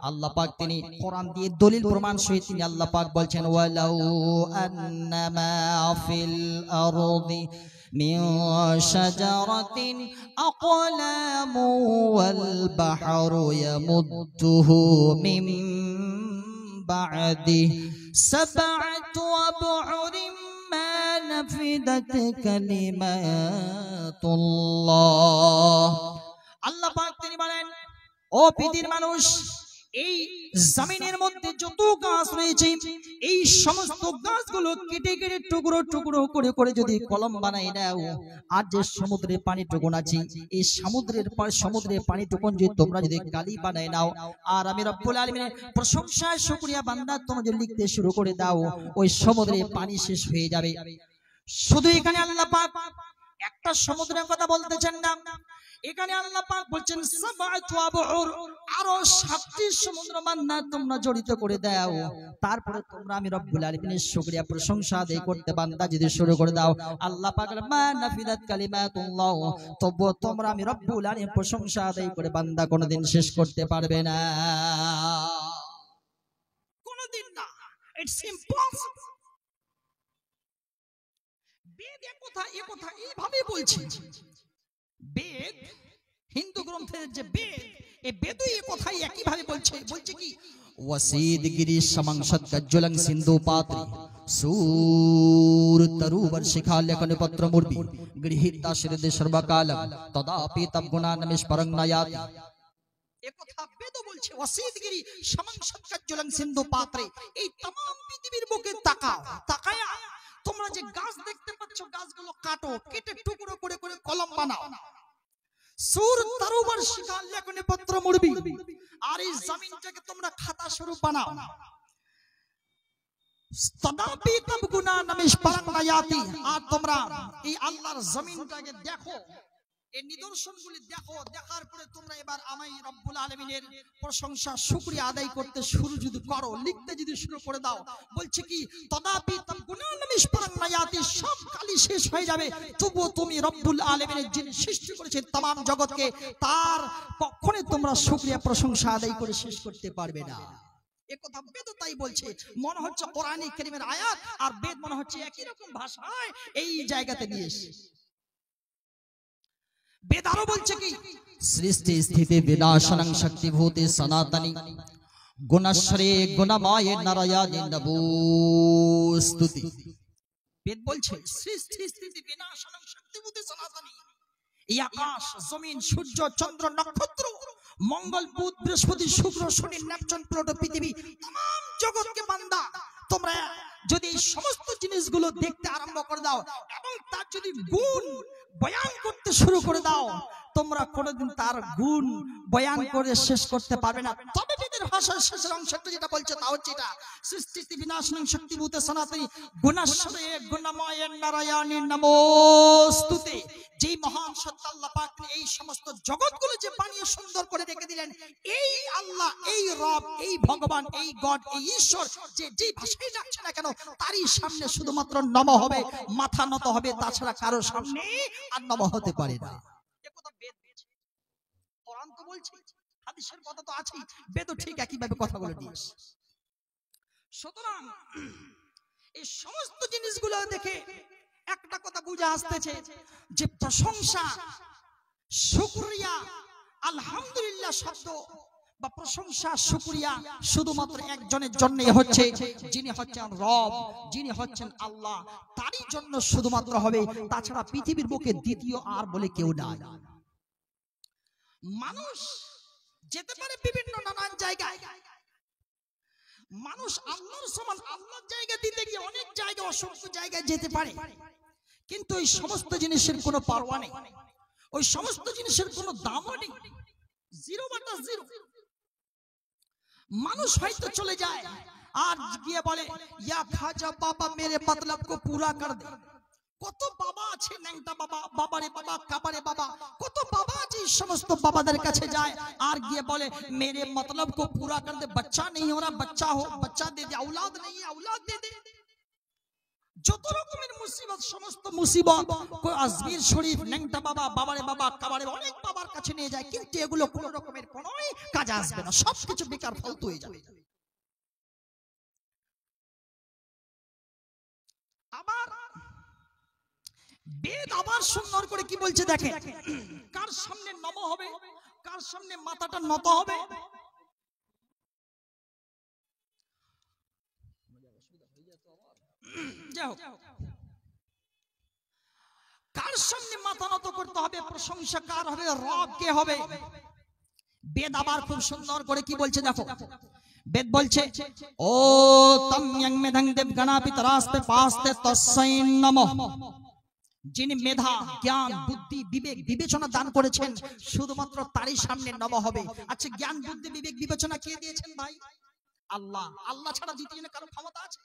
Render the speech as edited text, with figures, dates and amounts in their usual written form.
আল্লাহ পাক তিনি কোরআন দিয়ে দলিল প্রমাণ সহিত তিনি আল্লাহ পাক বলছেন ওয়ালাউ আন্নামা ফিল আরদি মিন শাজারাতিন আকলামু ওয়াল বাহরু ইয়ামুদ্দুহু মিন বা'দি সাব'আতু আব'উরিন মা নাফিদাত কালিমাতুল্লাহ। আল্লাহ পাক তিনি বলেন, ও পৃথিবীর মানুষ, এই জমিনের মধ্যে যত গাছ রয়েছে এই সমস্ত গাছগুলো কেটে কেটে টুকরো টুকরো করে করে যদি কলম বানাই নাও, আর যে সমুদ্রের পানিটুকুন আছে এই সমুদ্রের পানিটুকুন যদি তোমরা যদি কালি বানাই নাও, আর আমি রব্বুল আলামিনের প্রশংসা শুকরিয়া বান্দা তোমরা যদি লিখতে শুরু করে দাও, ওই সমুদ্রের পানি শেষ হয়ে যাবে। শুধু এখানে আল্লাহ পাক একটা সমুদ্রের কথা বলতেছেন না, এখানে আল্লাহ পাক বলছেন সাবআতু আবউর, আরো 7টি সমুদ্র বান্দা তোমরা জড়িত করে দাও, তারপরে তোমরা আমি রব্বুল আলামিনের শুকরিয়া প্রশংসা আদায় করতে বান্দা যদি শুরু করে দাও, আল্লাহ পাক মা নাফিদাত কালিমাতুল্লাহ, তবুও তোমরা আমি রব্বুল আলামিনের প্রশংসা আদায় করে বান্দা কোনোদিন শেষ করতে পারবে না, কোনোদিন না। It's impossible. বেদ একথা এইভাবে বলছে। বেদ, হিন্দু গ্রন্থের যে বেদ, এই বেদই এই কথাই একই ভাবে বলছে কি ওয়াসিদ গিরি সমংসদ গজ্জলং সিন্ধু পাত্রি সুর তরুবর শিখাল্যকন পত্র মুর্বি গৃহীতা শ্রীদে সর্বকালম তদাপি তব গুণানমিশ পরং নয়াতি। একথা বেদ বলছে, ওয়াসিদ গিরি সমংসদ গজ্জলং সিন্ধু পাত্রে। এই तमाम পৃথিবীর বুকে তাকায়া তোমরা যে গাছ দেখতে পাচ্ছ, গাছগুলো কাটো, কেটে টুকরো করে করে কলম বানাও। সুর তরুবর শিখাল্যকন পত্র মুর্বি, আর এই জমিনটাকে তোমরা খাতা স্বরূপ বানাও। তদাপি তব গুণানমিশ পরং নয়াতি, আর তোমরা এই আল্লাহর জমিনটাকে দেখো, এই নিদর্শনগুলি দেখো, দেখার পরে তোমরা এবার আমি রব্বুল আলামিনের প্রশংসা শুকরিয়া আদায় করতে শুরু যদি করো, লিখতে যদি শুরু করে দাও, বলছে কি তদাপি তব গুণানমিশ পরং নয়াতি, সব কালি শেষ হয়ে যাবে, তবুও তুমি রব্বুল আলামিনের যিনি সৃষ্টি করেছেন तमाम জগৎকে, তার কখনোই তোমরা শুকরিয়া প্রশংসা আদায় করে শেষ করতে পারবে না। একথা বেদ তাই বলছে। মনে হচ্ছে কোরআনে কারীমের আয়াত আর বেদ মনে হচ্ছে একই রকম ভাষায় এই জায়গাতে নিয়ে এসেছে। বেদ আরো বলছে কি সৃষ্টি স্থিতি বিনাশনং শক্তিভূতে সনাতনী গুণশ্রে গুণময় নারায়ণী নমোস্তুতি। বেদ বলছে সৃষ্টি স্থিতি বিনাশনং শক্তিভূতে সনাতনী, এই আকাশ জমিন সূর্য চন্দ্র নক্ষত্র মঙ্গল বুধ বৃহস্পতি শুক্র শনি নেপচুন প্লুটো পৃথিবী तमाम জগৎকে বান্দা তোমরা যদি এই সমস্ত জিনিসগুলো দেখতে আরম্ভ করে দাও এবং তার যদি গুণ বয়ান করতে শুরু করে দাও, তোমরা কোনোদিন তার গুণ বয়ান করে শেষ করতে পারবে না। তবে বেদের ভাষার শেষের অংশটা যেটা বলছে তা হচ্ছে এটা সৃষ্টি বিনাশনং শক্তিভূতে সনাতনী গুণাশ্রয়ে গুণময় নারায়ণী নমোস্তুতে। যেই মহান সত্তা আল্লাহ পাক এই সমস্ত জগৎগুলো যে বানিয়ে সুন্দর করে রেখে দিলেন, এই আল্লাহ, এই রব, এই ভগবান, এই গড, এই ঈশ্বর যে যেই ভাষায় ডাকছে না কেন, তারই সামনে শুধুমাত্র নম হবে, মাথা নত হবে, তাছাড়া কারো সামনে আর নম হতে পারে না। একথা বেদ বলছে, কোরআন তো বলছে, হাদিসের কথা তো আছেই, বেদও ঠিক একই ভাবে কথাগুলো দিয়েছে। সুতরাং এই সমস্ত জিনিসগুলো দেখে একটা কথা বুঝে আসতেছে যে প্রশংসা, শুকরিয়া, আলহামদুলিল্লাহ শব্দ বা প্রশংসা শুকরিয়া শুধুমাত্র একজনের জন্যই হচ্ছে, যিনি হচ্ছেন রব, যিনি হচ্ছেন আল্লাহ, তারই জন্য শুধুমাত্র হবে, তাছাড়া পৃথিবীর বুকে দ্বিতীয় আর বলে কেউ নাই। মানুষ যেতে পারে বিভিন্ন নানান জায়গায়, মানুষ আল্লাহর সমান আল্লাহর জায়গা দিতে গিয়ে অনেক জায়গায় অসংখ্য জায়গায় যেতে পারে, কিন্তু ওই সমস্ত জিনিসের কোনো পারোয়া নেই, ওই সমস্ত জিনিসের কোনো দামও নেই, জিরো বাটা জিরো। মানুষ হয়তো চলে যায় আর গিয়ে বলে ইয়া খাজা বাবা মেরে মতলব কো পুরা কর দে। কত বাবা আছে, ন্যাংটা বাবা, বাবারে বাবা, কাবারে বাবা, কত বাবা আছে, সমস্ত বাবাদের কাছে যায় আর গিয়ে বলে মেরে মতলব কো পুরা কর দে, বাচ্চা नहीं हो रहा बच्चा हो, बच्चा दे दे, औलाद नहीं है औलाद दे दे। যত রকমের মুসিবত, সমস্ত মুসিবত আজমির শরীফ, ন্যাংটা বাবা, বাবারে বাবা, কাবারে অনেক বাবার কাছে নিয়ে যায়, কিন্তু এগুলো কোন রকমের কোনোই কাজে আসবে না, সবকিছু বেকার ফালতু হয়ে যাবে। আবার বেদ আবার সুন্দর করে কি বলছে দেখেন, কার সামনে নম হবে, কার সামনে মাথাটা নত হবে। কার সামনে মাথা নত করতে হবে, প্রশংসা কার হবে, রব কে হবে। বেদ আবার খুব সুন্দর করে কি বলছে দেখো, বেদ বলছে ও তম ইয়ং মেধং দেব গণাপিতরাস্তে পাস্তে তস্मै নমঃ। যিনি মেধা, জ্ঞান, বুদ্ধি, বিবেক, বিবেচনা দান করেছেন, শুধুমাত্র তারই সামনে নম হবে। আচ্ছা, জ্ঞান, বুদ্ধি, বিবেক, বিবেচনা কে দিয়েছেন ভাই? আল্লাহ। আল্লাহ ছাড়া দ্বিতীয় কারো ক্ষমতা আছে?